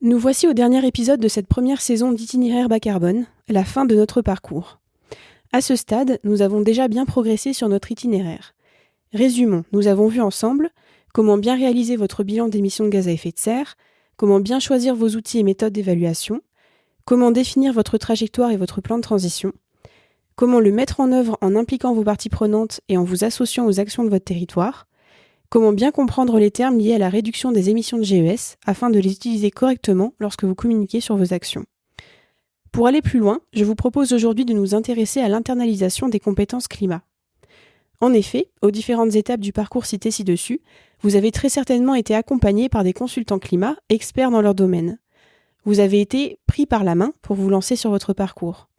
Nous voici au dernier épisode de cette première saison d'Itinéraire bas carbone, la fin de notre parcours. À ce stade, nous avons déjà bien progressé sur notre itinéraire. Résumons, nous avons vu ensemble comment bien réaliser votre bilan d'émissions de gaz à effet de serre, comment bien choisir vos outils et méthodes d'évaluation, comment définir votre trajectoire et votre plan de transition, comment le mettre en œuvre en impliquant vos parties prenantes et en vous associant aux actions de votre territoire, comment bien comprendre les termes liés à la réduction des émissions de GES afin de les utiliser correctement lorsque vous communiquez sur vos actions. Pour aller plus loin, je vous propose aujourd'hui de nous intéresser à l'internalisation des compétences climat. En effet, aux différentes étapes du parcours cité ci-dessus, vous avez très certainement été accompagné par des consultants climat experts dans leur domaine. Vous avez été pris par la main pour vous lancer sur votre parcours.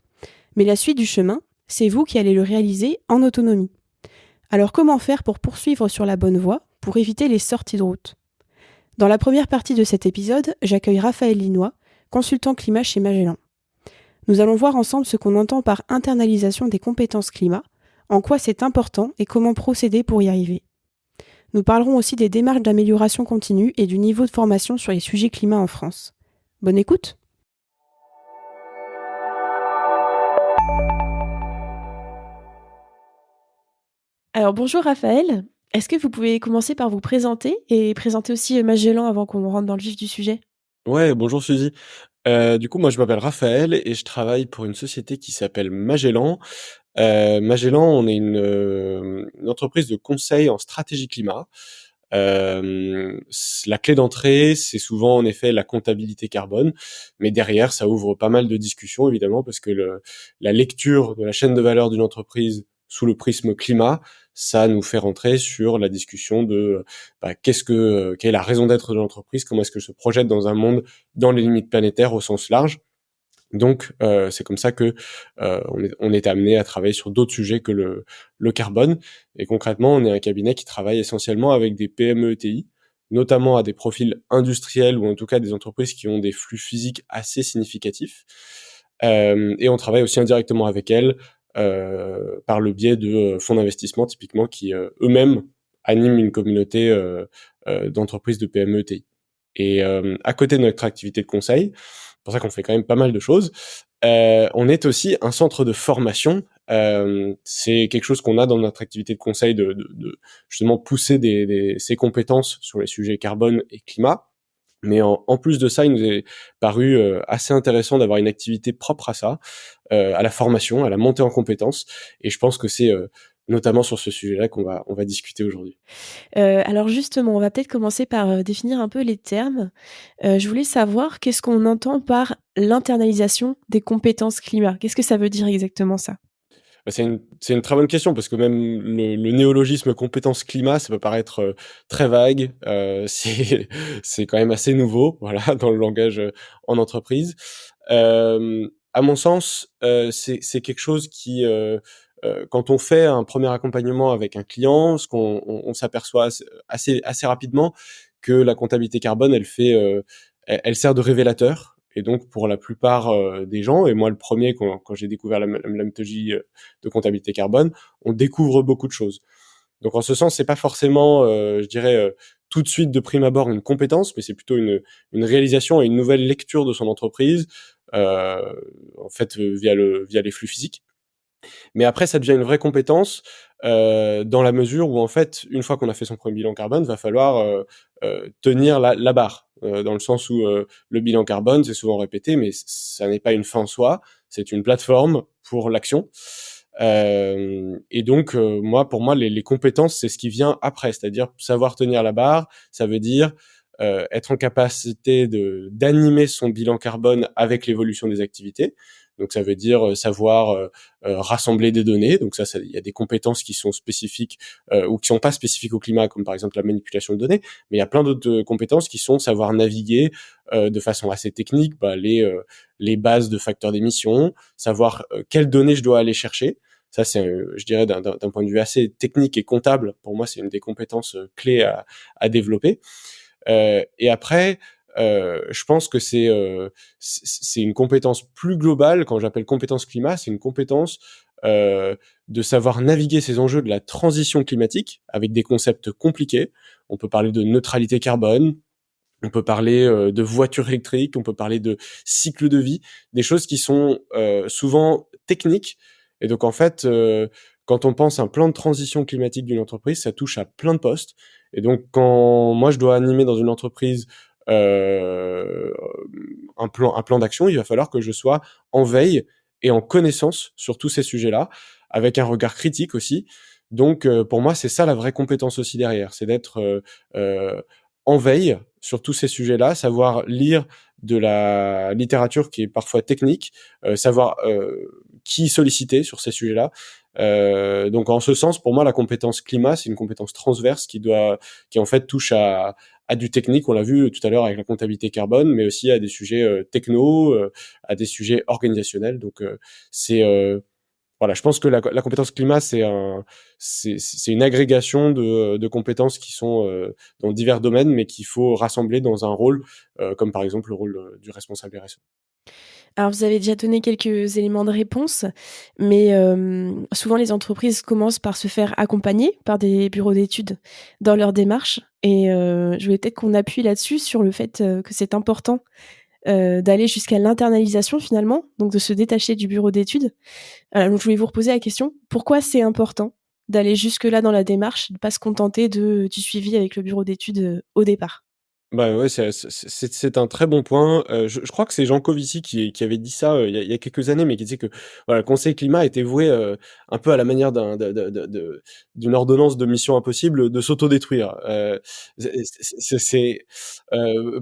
Mais la suite du chemin, c'est vous qui allez le réaliser en autonomie. Alors comment faire pour poursuivre sur la bonne voie, pour éviter les sorties de route ? Dans la première partie de cet épisode, j'accueille Raphaël Linois, consultant climat chez Magellan. Nous allons voir ensemble ce qu'on entend par internalisation des compétences climat, en quoi c'est important et comment procéder pour y arriver. Nous parlerons aussi des démarches d'amélioration continue et du niveau de formation sur les sujets climat en France. Bonne écoute! Alors bonjour Raphaël, est-ce que vous pouvez commencer par vous présenter et présenter aussi Magellan avant qu'on rentre dans le vif du sujet ? Ouais, bonjour Suzy. Du coup, moi, je m'appelle Raphaël et je travaille pour une société qui s'appelle Magellan. Magellan, on est une entreprise de conseil en stratégie climat. La clé d'entrée, c'est souvent en effet la comptabilité carbone, mais derrière, ça ouvre pas mal de discussions évidemment parce que la lecture de la chaîne de valeur d'une entreprise sous le prisme climat, ça nous fait rentrer sur la discussion de quelle est la raison d'être de l'entreprise, comment est-ce que se projette dans un monde dans les limites planétaires au sens large. Donc, c'est comme ça que on est amené à travailler sur d'autres sujets que le carbone. Et concrètement, on est un cabinet qui travaille essentiellement avec des PME ETI, notamment à des profils industriels ou en tout cas des entreprises qui ont des flux physiques assez significatifs. Et on travaille aussi indirectement avec elles par le biais de fonds d'investissement typiquement qui eux-mêmes animent une communauté d'entreprises de PME ETI. Et à côté de notre activité de conseil, c'est pour ça qu'on fait quand même pas mal de choses. On est aussi un centre de formation. C'est quelque chose qu'on a dans notre activité de conseil de justement pousser ces compétences sur les sujets carbone et climat. Mais en plus de ça, il nous est paru assez intéressant d'avoir une activité propre à ça, à la formation, à la montée en compétences. Et je pense que c'est notamment sur ce sujet-là on va discuter aujourd'hui. Alors justement, on va peut-être commencer par définir un peu les termes. Je voulais savoir qu'est-ce qu'on entend par l'internalisation des compétences climat? Qu'est-ce que ça veut dire exactement ça? C'est une très bonne question parce que même le néologisme compétences climat, ça peut paraître très vague. C'est quand même assez nouveau, voilà, dans le langage en entreprise. À mon sens, c'est quelque chose qui, quand on fait un premier accompagnement avec un client, ce qu'on s'aperçoit assez rapidement que la comptabilité carbone, elle sert de révélateur. Et donc, pour la plupart des gens, et moi le premier, quand j'ai découvert la méthodologie de comptabilité carbone, on découvre beaucoup de choses. Donc, en ce sens, c'est pas forcément, je dirais, tout de suite de prime abord une compétence, mais c'est plutôt une réalisation et une nouvelle lecture de son entreprise, euh, en fait, via les flux physiques. Mais après, ça devient une vraie compétence dans la mesure où, en fait, une fois qu'on a fait son premier bilan carbone, va falloir tenir la barre. Dans le sens où le bilan carbone, c'est souvent répété, mais ça n'est pas une fin en soi, c'est une plateforme pour l'action. Et donc, pour moi, les compétences, c'est ce qui vient après, c'est-à-dire savoir tenir la barre, ça veut dire être en capacité d'animer son bilan carbone avec l'évolution des activités. Donc ça veut dire savoir rassembler des données. Donc ça, il y a des compétences qui sont spécifiques ou qui sont pas spécifiques au climat, comme par exemple la manipulation de données. Mais il y a plein d'autres compétences qui sont savoir naviguer de façon assez technique les bases de facteurs d'émission, savoir quelles données je dois aller chercher. Ça, c'est, je dirais, d'un point de vue assez technique et comptable, pour moi, c'est une des compétences clés à développer. Et après, je pense que c'est une compétence plus globale. Quand j'appelle compétence climat, c'est une compétence de savoir naviguer ces enjeux de la transition climatique avec des concepts compliqués. On peut parler de neutralité carbone, On peut parler de voitures électriques, on peut parler de cycle de vie, des choses qui sont souvent techniques. Et donc en fait, quand on pense à un plan de transition climatique d'une entreprise, ça touche à plein de postes. Et donc quand moi je dois animer dans une entreprise euh, un plan d'action, il va falloir que je sois en veille et en connaissance sur tous ces sujets-là, avec un regard critique aussi. Donc pour moi, c'est ça la vraie compétence aussi derrière, c'est d'être en veille sur tous ces sujets-là, savoir lire de la littérature qui est parfois technique, savoir qui solliciter sur ces sujets-là. Donc en ce sens, pour moi, la compétence climat, c'est une compétence transverse qui en fait touche à du technique. On l'a vu tout à l'heure avec la comptabilité carbone, mais aussi à des sujets techno, à des sujets organisationnels. Donc c'est voilà, je pense que la compétence climat, c'est une agrégation de compétences qui sont dans divers domaines, mais qu'il faut rassembler dans un rôle, comme par exemple le rôle du responsable RSE. Alors vous avez déjà donné quelques éléments de réponse, mais souvent les entreprises commencent par se faire accompagner par des bureaux d'études dans leur démarche et je voulais peut-être qu'on appuie là-dessus sur le fait, que c'est important, d'aller jusqu'à l'internalisation finalement, donc de se détacher du bureau d'études. Donc je voulais vous reposer la question, pourquoi c'est important d'aller jusque-là dans la démarche, de pas se contenter du suivi avec le bureau d'études, au départ? Bah, ouais, c'est un très bon point. Je crois que c'est Jean Covici qui avait dit ça, il y a quelques années, mais qui disait que, voilà, le conseil climat était voué, un peu à la manière d'une ordonnance de Mission Impossible, de s'autodétruire.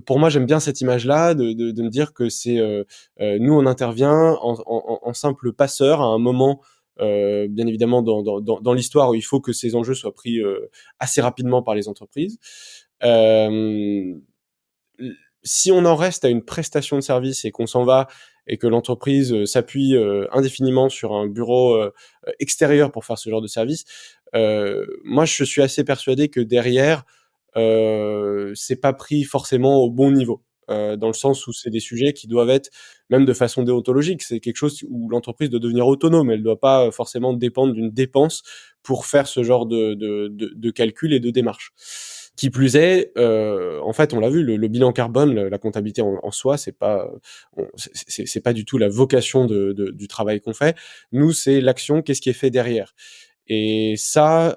Pour moi, j'aime bien cette image-là de me dire que nous, on intervient en simple passeur à un moment, bien évidemment dans l'histoire où il faut que ces enjeux soient pris, assez rapidement par les entreprises. Euh, Si on en reste à une prestation de service et qu'on s'en va et que l'entreprise s'appuie indéfiniment sur un bureau extérieur pour faire ce genre de service, moi je suis assez persuadé que derrière, c'est pas pris forcément au bon niveau. Dans le sens où c'est des sujets qui doivent être, même de façon déontologique, c'est quelque chose où l'entreprise doit devenir autonome. Elle ne doit pas forcément dépendre d'une dépense pour faire ce genre de calcul et de démarche. Qui plus est, en fait, on l'a vu, le bilan carbone, la comptabilité en soi, c'est pas du tout la vocation du travail qu'on fait. Nous, c'est l'action, qu'est-ce qui est fait derrière. Et ça,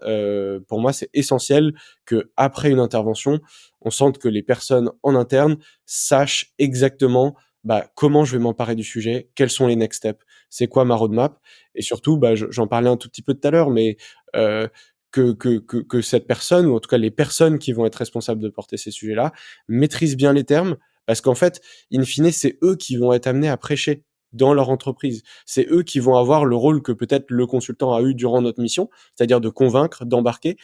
pour moi, c'est essentiel que après une intervention, on sente que les personnes en interne sachent exactement comment je vais m'emparer du sujet, quels sont les next steps, c'est quoi ma roadmap, et surtout, j'en parlais un tout petit peu tout à l'heure, mais euh, que cette personne, ou en tout cas les personnes qui vont être responsables de porter ces sujets-là, maîtrisent bien les termes, parce qu'en fait, in fine, c'est eux qui vont être amenés à prêcher dans leur entreprise. C'est eux qui vont avoir le rôle que peut-être le consultant a eu durant notre mission, c'est-à-dire de convaincre, d'embarquer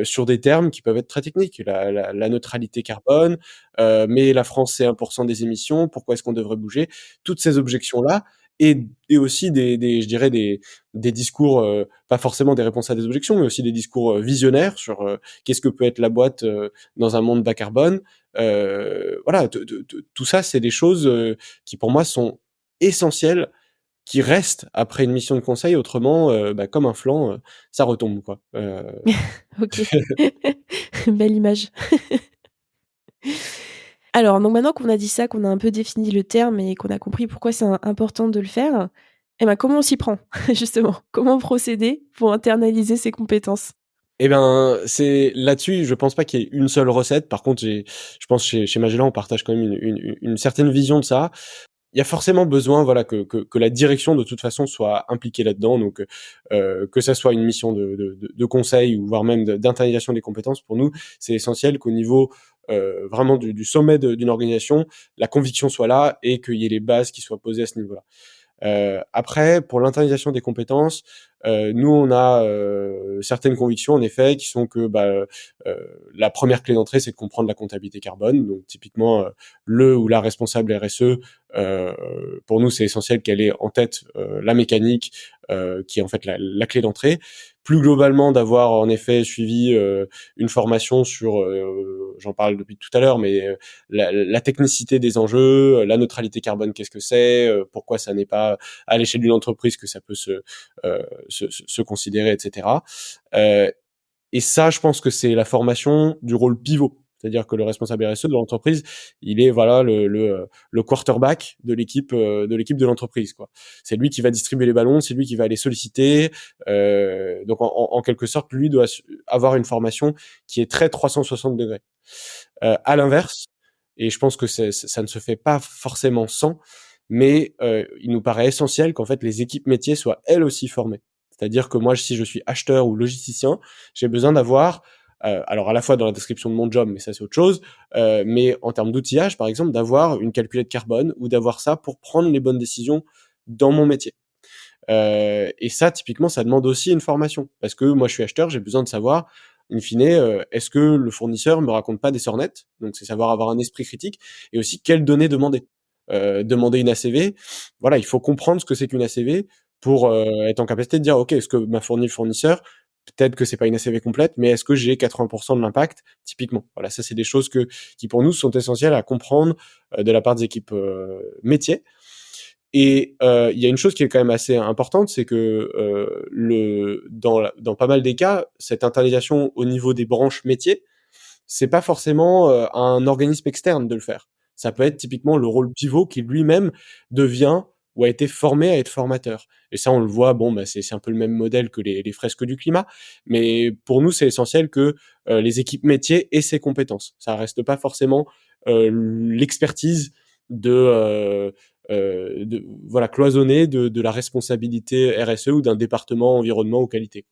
sur des termes qui peuvent être très techniques. La neutralité carbone, mais la France c'est 1% des émissions, pourquoi est-ce qu'on devrait bouger? Toutes ces objections-là, et aussi je dirais des discours, pas forcément des réponses à des objections, mais aussi des discours visionnaires sur qu'est-ce que peut être la boîte dans un monde bas carbone. Voilà, tout ça, c'est des choses qui pour moi sont essentielles, qui restent après une mission de conseil. Autrement, comme un flanc, ça retombe, quoi. OK. Belle image. Alors, donc maintenant qu'on a dit ça, qu'on a un peu défini le terme et qu'on a compris pourquoi c'est important de le faire, eh ben, comment on s'y prend, justement? Comment procéder pour internaliser ces compétences? Eh ben, c'est là-dessus, je pense pas qu'il y ait une seule recette. Par contre, je pense chez Magellan, on partage quand même une certaine vision de ça. Il y a forcément besoin, voilà, que la direction de toute façon soit impliquée là-dedans. Donc, que ça soit une mission de conseil ou voire même d'internalisation des compétences, pour nous, c'est essentiel qu'au niveau vraiment du sommet d'une organisation, la conviction soit là et qu'il y ait les bases qui soient posées à ce niveau-là. Après, pour l'internalisation des compétences, nous on a certaines convictions en effet qui sont que la première clé d'entrée c'est de comprendre la comptabilité carbone. Donc typiquement le ou la responsable RSE, pour nous c'est essentiel qu'elle ait en tête la mécanique qui est en fait la clé d'entrée. Plus globalement, d'avoir en effet suivi une formation sur, j'en parle depuis tout à l'heure, mais la technicité des enjeux, la neutralité carbone, qu'est-ce que c'est, pourquoi ça n'est pas à l'échelle d'une entreprise que ça peut se considérer, etc. Et ça, je pense que c'est la formation du rôle pivot C'est-à-dire que le responsable RSE de l'entreprise, il est voilà le quarterback de l'équipe de l'entreprise, quoi. C'est lui qui va distribuer les ballons, c'est lui qui va les solliciter. Donc en quelque sorte, lui doit avoir une formation qui est très 360 degrés. À l'inverse, et je pense que ça ne se fait pas forcément sans, mais il nous paraît essentiel qu'en fait les équipes métiers soient elles aussi formées. C'est-à-dire que moi, si je suis acheteur ou logisticien, j'ai besoin d'avoir, alors à la fois dans la description de mon job, mais ça c'est autre chose, mais en termes d'outillage, par exemple, d'avoir une calculette carbone ou d'avoir ça pour prendre les bonnes décisions dans mon métier. Et ça, typiquement, ça demande aussi une formation. Parce que moi, je suis acheteur, j'ai besoin de savoir, in fine, est-ce que le fournisseur me raconte pas des sornettes? Donc, c'est savoir avoir un esprit critique. Et aussi, quelles données demander? Demander une ACV, voilà, il faut comprendre ce que c'est qu'une ACV pour être en capacité de dire, OK, est-ce que m'a fourni le fournisseur? Peut-être que c'est pas une ACV complète, mais est-ce que j'ai 80% de l'impact? Typiquement. Voilà, ça, c'est des choses qui pour nous sont essentielles à comprendre de la part des équipes métiers. Et il y a une chose qui est quand même assez importante, c'est que dans pas mal des cas, cette internalisation au niveau des branches métiers, c'est pas forcément un organisme externe de le faire. Ça peut être typiquement le rôle pivot qui lui-même devient ou a été formé à être formateur. Et ça, on le voit, bon, bah, c'est un peu le même modèle que les fresques du climat, mais pour nous, c'est essentiel que les équipes métiers aient ces compétences. Ça reste pas forcément l'expertise voilà, cloisonnée de la responsabilité RSE ou d'un département environnement ou qualité.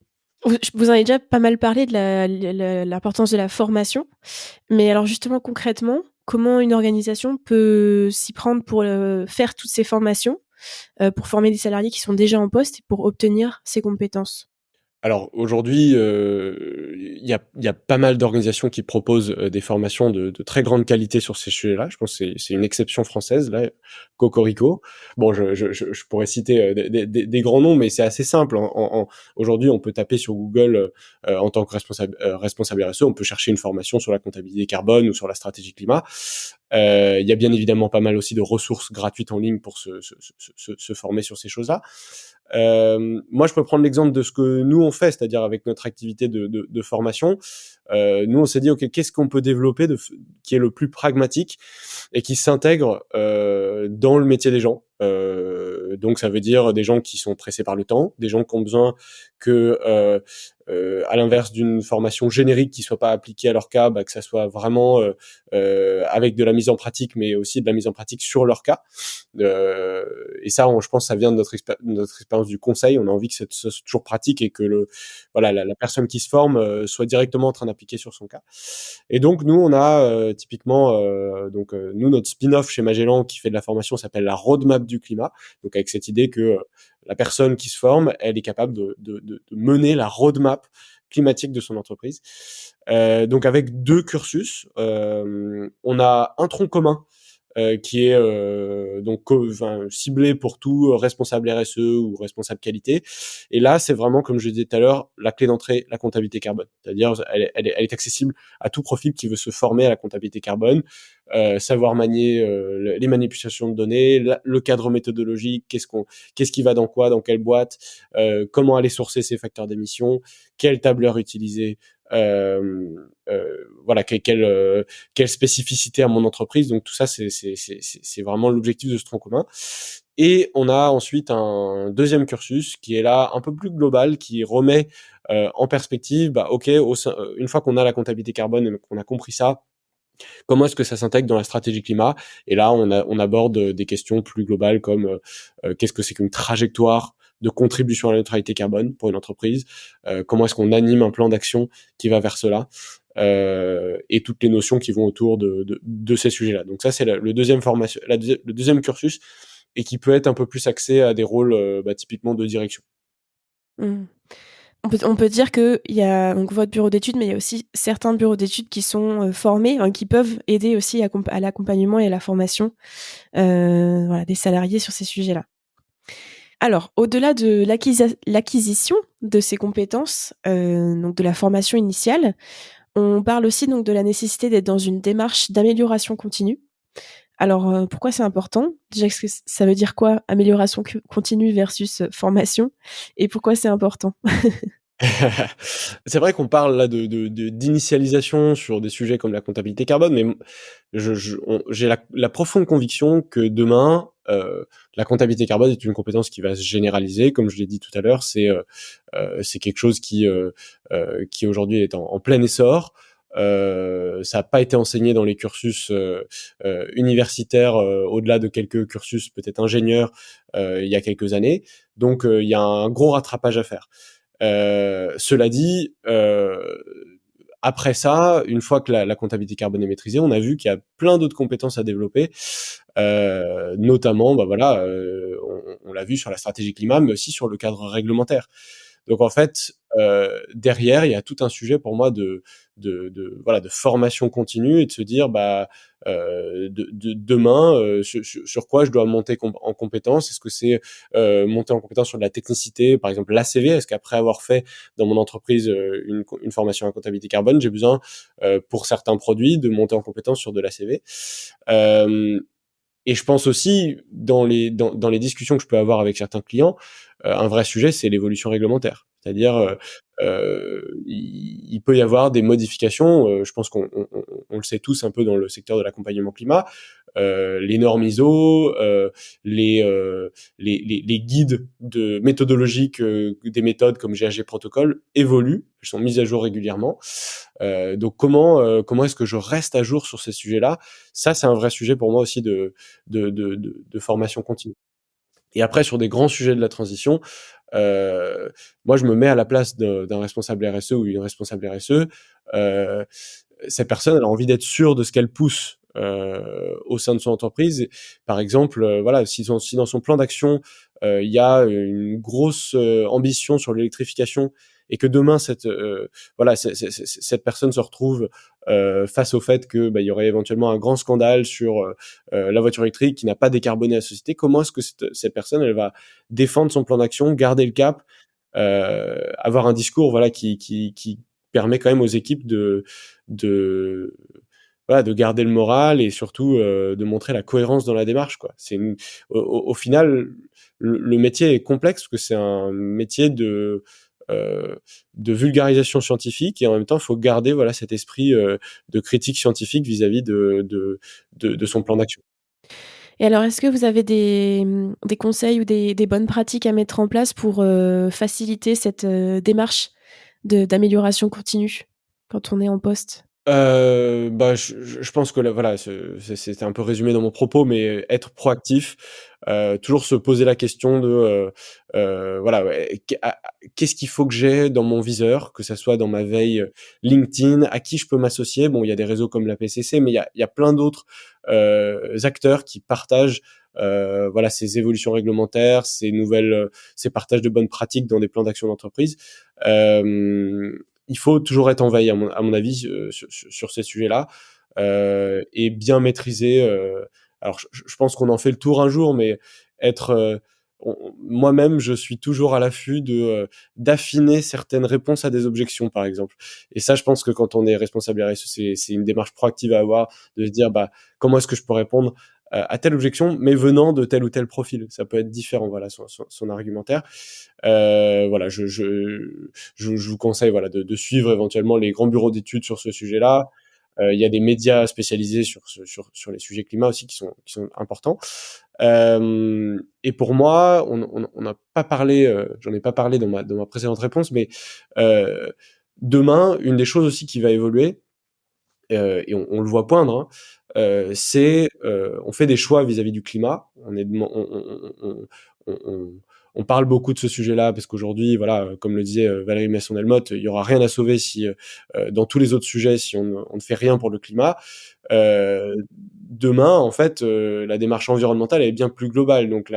Vous en avez déjà pas mal parlé de l'importance de la formation, mais alors justement concrètement, comment une organisation peut s'y prendre pour faire toutes ces formations, pour former des salariés qui sont déjà en poste et pour obtenir ces compétences? Alors aujourd'hui, il y a pas mal d'organisations qui proposent des formations de très grande qualité sur ces sujets-là. Je pense que c'est une exception française, là, Cocorico. Bon, je pourrais citer des grands noms, mais c'est assez simple. Aujourd'hui, on peut taper sur Google en tant que responsable RSE, on peut chercher une formation sur la comptabilité carbone ou sur la stratégie climat. Il y a bien évidemment pas mal aussi de ressources gratuites en ligne pour se former sur ces choses-là. Moi, je peux prendre l'exemple de ce que nous on fait, c'est-à-dire avec notre activité de formation. Nous, on s'est dit, ok, qu'est-ce qu'on peut développer qui est le plus pragmatique et qui s'intègre dans le métier des gens. Donc, ça veut dire des gens qui sont pressés par le temps, des gens qui ont besoin que, à l'inverse d'une formation générique qui soit pas appliquée à leur cas, que ça soit vraiment avec de la mise en pratique, mais aussi de la mise en pratique sur leur cas. Et ça, je pense, ça vient de notre expérience du conseil. On a envie que ça soit toujours pratique et que la personne qui se forme soit directement en train d'appliquer sur son cas. Et donc, nous, on a typiquement, nous, notre spin-off chez Magellan qui fait de la formation s'appelle la roadmap du climat. Donc, avec cette idée que la personne qui se forme, elle est capable de mener la roadmap climatique de son entreprise. Donc, avec 2 cursus, on a un tronc commun qui est ciblé pour tout responsable RSE ou responsable qualité. Et là, c'est vraiment, comme je disais tout à l'heure, la clé d'entrée, la comptabilité carbone. C'est-à-dire, elle est accessible à tout profil qui veut se former à la comptabilité carbone, savoir manier les manipulations de données, le cadre méthodologique, qu'est-ce qui va dans quoi, dans quelle boîte, comment aller sourcer ses facteurs d'émission, quel tableur utiliser, voilà, quelle spécificité à mon entreprise. Donc tout ça, c'est vraiment l'objectif de ce tronc commun. Et on a ensuite un deuxième cursus qui est là un peu plus global, qui remet en perspective, ok, une fois qu'on a la comptabilité carbone et qu'on a compris ça, comment est-ce que ça s'intègre dans la stratégie climat? Et là, on aborde des questions plus globales comme qu'est-ce que c'est qu'une trajectoire de contribution à la neutralité carbone pour une entreprise? Comment est-ce qu'on anime un plan d'action qui va vers cela? Et toutes les notions qui vont autour de ces sujets-là. Donc ça, c'est le deuxième formation, le deuxième cursus, et qui peut être un peu plus axé à des rôles typiquement de direction. Mmh. On peut dire qu'il y a donc votre bureau d'études, mais il y a aussi certains bureaux d'études qui sont formés, qui peuvent aider aussi à l'accompagnement et à la formation voilà, des salariés sur ces sujets-là. Alors, au-delà de l'acquisition de ces compétences, donc de la formation initiale, on parle aussi donc de la nécessité d'être dans une démarche d'amélioration continue. Alors, pourquoi c'est important? Déjà, ça veut dire quoi, amélioration continue versus formation? Et pourquoi c'est important? C'est vrai qu'on parle là d'initialisation sur des sujets comme la comptabilité carbone, mais j'ai la profonde conviction que demain, la comptabilité carbone est une compétence qui va se généraliser. Comme je l'ai dit tout à l'heure, c'est quelque chose qui aujourd'hui est en plein essor. Ça n'a pas été enseigné dans les cursus universitaires, au-delà de quelques cursus peut-être ingénieurs il y a quelques années. Donc il y a un gros rattrapage à faire. Cela dit, après ça, une fois que la comptabilité carbone est maîtrisée, on a vu qu'il y a plein d'autres compétences à développer, notamment, bah voilà, on l'a vu sur la stratégie climat, mais aussi sur le cadre réglementaire. Donc en fait, derrière, il y a tout un sujet pour moi voilà, de formation continue et de se dire, bah, demain, sur quoi je dois monter en compétences. Est-ce que c'est monter en compétence sur de la technicité, par exemple l'ACV? Est-ce qu'après avoir fait dans mon entreprise une formation en comptabilité carbone, j'ai besoin, pour certains produits, de monter en compétence sur de l'ACV? Et je pense aussi, dans les discussions que je peux avoir avec certains clients, un vrai sujet, c'est l'évolution réglementaire. C'est-à-dire, il peut y avoir des modifications, je pense qu'on le sait tous un peu dans le secteur de l'accompagnement climat, les normes ISO, les guides méthodologiques, des méthodes comme GHG Protocol évoluent, sont mises à jour régulièrement. Donc comment est-ce que je reste à jour sur ces sujets-là? Ça, c'est un vrai sujet pour moi aussi de formation continue. Et après, sur des grands sujets de la transition, moi, je me mets à la place d'un responsable RSE ou une responsable RSE. Euh, Cette personne, elle a envie d'être sûre de ce qu'elle pousse au sein de son entreprise. Par exemple, voilà, si dans son plan d'action, il y a une grosse ambition sur l'électrification et que demain voilà, cette personne se retrouve face au fait que il y aurait éventuellement un grand scandale sur la voiture électrique qui n'a pas décarboné la société, comment est-ce que cette personne elle va défendre son plan d'action, garder le cap, avoir un discours voilà qui permet quand même aux équipes de voilà, de garder le moral et surtout de montrer la cohérence dans la démarche, quoi. Au final, le métier est complexe parce que c'est un métier de vulgarisation scientifique et en même temps, il faut garder voilà cet esprit de critique scientifique vis-à-vis de son plan d'action. Et alors, est-ce que vous avez des conseils ou des bonnes pratiques à mettre en place pour faciliter cette démarche d'amélioration continue quand on est en poste? Bah, je pense que là, voilà, c'était un peu résumé dans mon propos, mais être proactif, toujours se poser la question voilà, ouais, qu'est-ce qu'il faut que j'ai dans mon viseur? Que ça soit dans ma veille, LinkedIn, à qui je peux m'associer? Bon, il y a des réseaux comme la PCC, mais il y a plein d'autres, acteurs qui partagent, voilà, ces évolutions réglementaires, ces partages de bonnes pratiques dans des plans d'action d'entreprise. Il faut toujours être en veille, à mon avis, sur ces sujets-là, et bien maîtriser. Alors, je pense qu'on en fait le tour un jour, mais être, moi-même, je suis toujours à l'affût d'affiner certaines réponses à des objections, par exemple. Et ça, je pense que quand on est responsable RSE, c'est une démarche proactive à avoir, de se dire, bah, comment est-ce que je peux répondre à telle objection, mais venant de tel ou tel profil. Ça peut être différent, voilà, son argumentaire. Voilà, je vous conseille voilà, de suivre éventuellement les grands bureaux d'études sur ce sujet-là. Il y a des médias spécialisés sur les sujets climat aussi qui sont importants. Et pour moi, on n'a pas parlé, j'en ai pas parlé dans ma précédente réponse, mais demain, une des choses aussi qui va évoluer, et on le voit poindre, hein, c'est on fait des choix vis-à-vis du climat. On parle beaucoup de ce sujet-là parce qu'aujourd'hui, voilà, comme le disait Valérie Masson-Delmotte, il y aura rien à sauver si dans tous les autres sujets si on ne fait rien pour le climat. Demain, en fait, la démarche environnementale elle est bien plus globale. Donc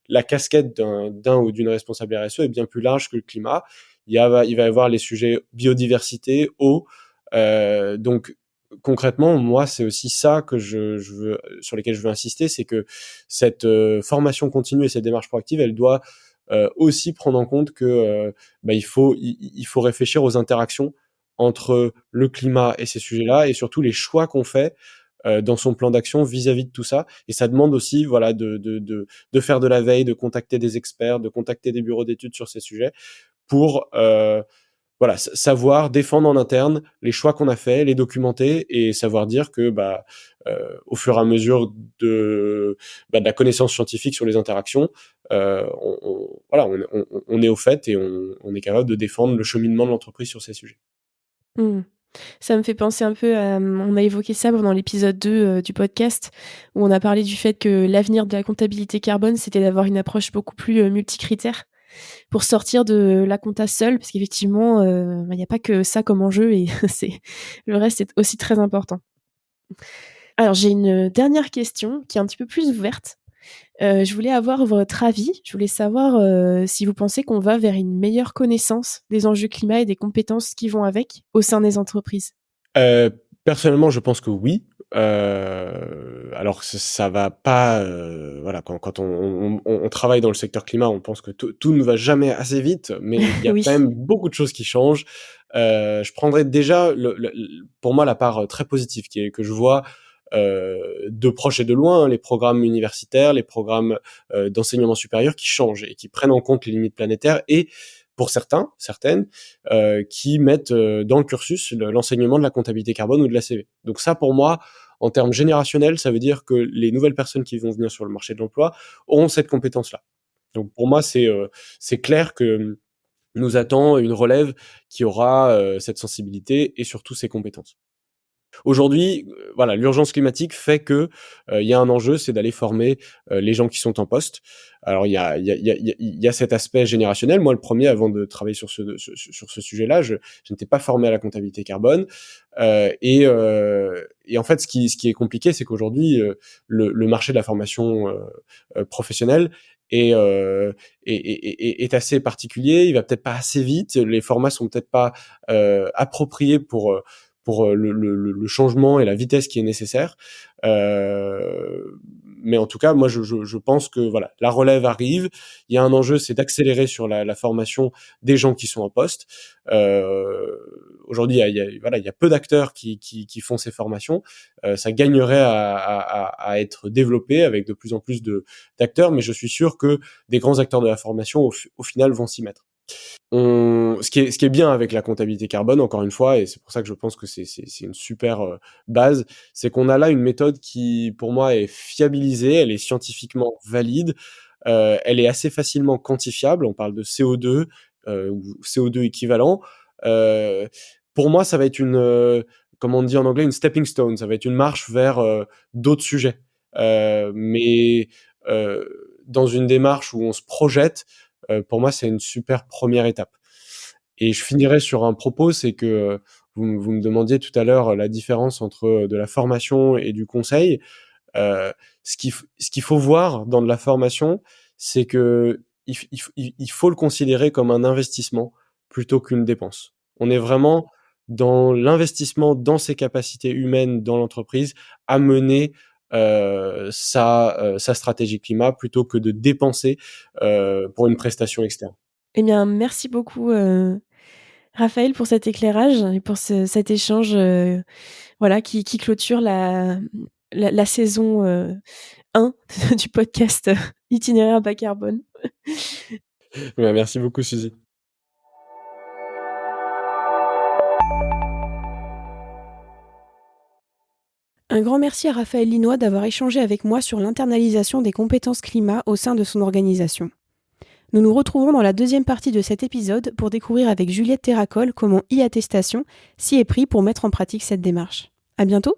la casquette d'un ou d'une responsable RSE est bien plus large que le climat. Il va y avoir les sujets biodiversité, eau. Donc concrètement, moi, c'est aussi ça que je veux, sur lesquels je veux insister, c'est que cette formation continue et cette démarche proactive, elle doit aussi prendre en compte que il faut réfléchir aux interactions entre le climat et ces sujets-là, et surtout les choix qu'on fait dans son plan d'action vis-à-vis de tout ça. Et ça demande aussi, voilà, de faire de la veille, de contacter des experts, de contacter des bureaux d'études sur ces sujets pour voilà, savoir défendre en interne les choix qu'on a faits, les documenter et savoir dire que au fur et à mesure de la connaissance scientifique sur les interactions, on est au fait et on est capable de défendre le cheminement de l'entreprise sur ces sujets. Mmh. Ça me fait penser un peu à, on a évoqué ça pendant l'épisode 2 du podcast, où on a parlé du fait que l'avenir de la comptabilité carbone, c'était d'avoir une approche beaucoup plus multicritère pour sortir de la compta seule, parce qu'effectivement, il n'y a pas que ça comme enjeu et le reste est aussi très important. Alors, j'ai une dernière question qui est un petit peu plus ouverte. Je voulais avoir votre avis. Je voulais savoir si vous pensez qu'on va vers une meilleure connaissance des enjeux climat et des compétences qui vont avec au sein des entreprises. Euh, Personnellement, je pense que oui. Alors ça va pas, voilà, quand on travaille dans le secteur climat, on pense que tout ne va jamais assez vite, mais il y a Oui. quand même beaucoup de choses qui changent. Je prendrais déjà pour moi la part très positive qui est que je vois de proche et de loin, hein, les programmes universitaires, les programmes d'enseignement supérieur qui changent et qui prennent en compte les limites planétaires et pour certaines, qui mettent dans le cursus l'enseignement de la comptabilité carbone ou de la CV. Donc ça, pour moi, en termes générationnels, ça veut dire que les nouvelles personnes qui vont venir sur le marché de l'emploi auront cette compétence-là. Donc pour moi, c'est clair que nous attend une relève qui aura cette sensibilité et surtout ces compétences. Aujourd'hui, voilà, l'urgence climatique fait que il y a un enjeu, c'est d'aller former les gens qui sont en poste. Alors il y a cet aspect générationnel. Moi, le premier, avant de travailler sur ce sujet-là, je n'étais pas formé à la comptabilité carbone. Et en fait, ce qui est compliqué, c'est qu'aujourd'hui, le marché de la formation professionnelle est assez particulier. Il va peut-être pas assez vite. Les formats sont peut-être pas appropriés pour le changement et la vitesse qui est nécessaire. Mais en tout cas, moi, je pense que voilà, la relève arrive. Il y a un enjeu, c'est d'accélérer sur la formation des gens qui sont en poste. Aujourd'hui, il y a peu d'acteurs qui font ces formations. Ça gagnerait à être développé avec de plus en plus d'acteurs, mais je suis sûr que des grands acteurs de la formation, au final, vont s'y mettre. Ce qui est bien avec la comptabilité carbone, encore une fois, et c'est pour ça que je pense que c'est une super base, c'est qu'on a là une méthode qui, pour moi, est fiabilisée, elle est scientifiquement valide, elle est assez facilement quantifiable. On parle de CO2 ou CO2 équivalent. Euh, pour moi, ça va être comment on dit en anglais, une stepping stone. Ça va être une marche vers d'autres sujets, mais euh, dans une démarche où on se projette. Pour moi, c'est une super première étape. Et je finirai sur un propos, c'est que vous me demandiez tout à l'heure la différence entre de la formation et du conseil. Euh, ce qu'il faut voir dans de la formation, c'est que il faut le considérer comme un investissement plutôt qu'une dépense. On est vraiment dans l'investissement dans ses capacités humaines dans l'entreprise à mener sa stratégie climat plutôt que de dépenser pour une prestation externe. Eh bien, merci beaucoup, Raphaël, pour cet éclairage et pour cet échange voilà, qui clôture la saison 1 du podcast Itinéraire bas carbone. Ouais, merci beaucoup, Suzy. Un grand merci à Raphaël Linois d'avoir échangé avec moi sur l'internalisation des compétences climat au sein de son organisation. Nous nous retrouvons dans la deuxième partie de cet épisode pour découvrir avec Juliette Terracol comment e-attestation s'y est pris pour mettre en pratique cette démarche. À bientôt!